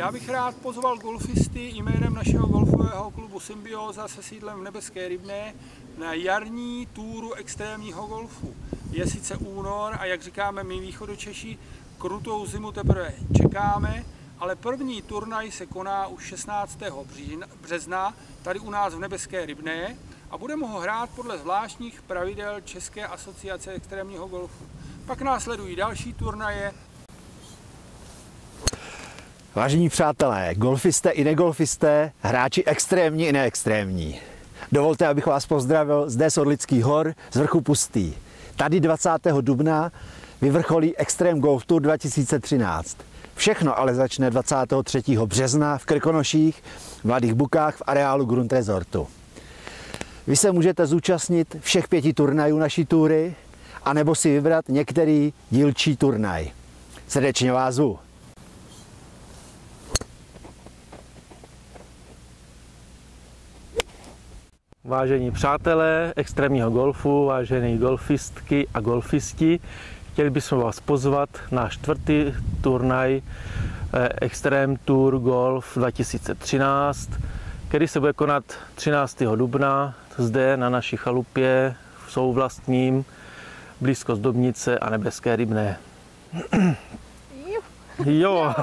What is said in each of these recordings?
Já bych rád pozval golfisty jménem našeho golfového klubu Symbioza se sídlem v Nebeské Rybné na jarní túru extrémního golfu. Je sice únor a jak říkáme my východočeši, krutou zimu teprve čekáme, ale první turnaj se koná už 16. března tady u nás v Nebeské Rybné a budeme ho hrát podle zvláštních pravidel České asociace extrémního golfu. Pak následují další turnaje. Vážení přátelé, golfisté i negolfisté, hráči extrémní i neextrémní. Dovolte, abych vás pozdravil zde z Orlických hor, z vrchu Pustý. Tady 20. dubna vyvrcholí Extreme Golf Tour 2013. Všechno ale začne 23. března v Krkonoších, v Mladých Bukách v areálu Grunt Resortu. Vy se můžete zúčastnit všech 5 turnajů naší túry, anebo si vybrat některý dílčí turnaj. Srdečně vás zvu. Vážení přátelé extrémního golfu, vážené golfistky a golfisti, chtěli bychom vás pozvat na 4. turnaj Extreme Tour Golf 2013, který se bude konat 13. dubna zde na naší chalupě v souvlastním blízko Zdobnice a Nebeské Rybné. Jo.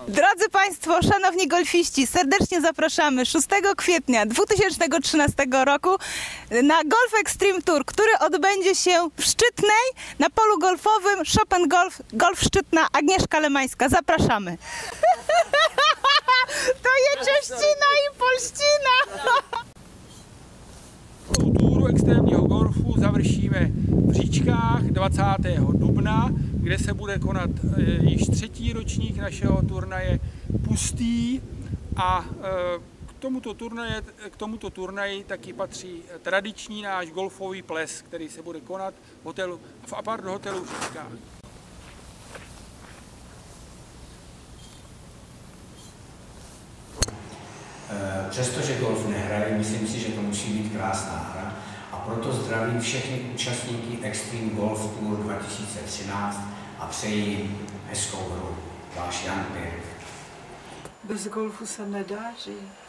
Drodzy Państwo, szanowni golfiści, serdecznie zapraszamy 6 kwietnia 2013 roku na Golf Extreme Tour, który odbędzie się w Szczytnej na polu golfowym Chopin Golf Szczytna Agnieszka Lemańska. Zapraszamy. To jest cześcina i polština. Túru extrémního golfu završíme v Říčkách 20. dubna, kde se bude konat již 3. ročník našeho turnaje Pustý a k tomuto turnaji taky patří tradiční náš golfový ples, který se bude konat v apart hotelu v Říčkách. Přestože golf nehraje, myslím si, že to musí být krásná hra a proto zdravím všechny účastníky Extreme Golf Tour 2013 a přeji jim hezkou hru. Váš Jan Pirk. Bez golfu se nedá žít.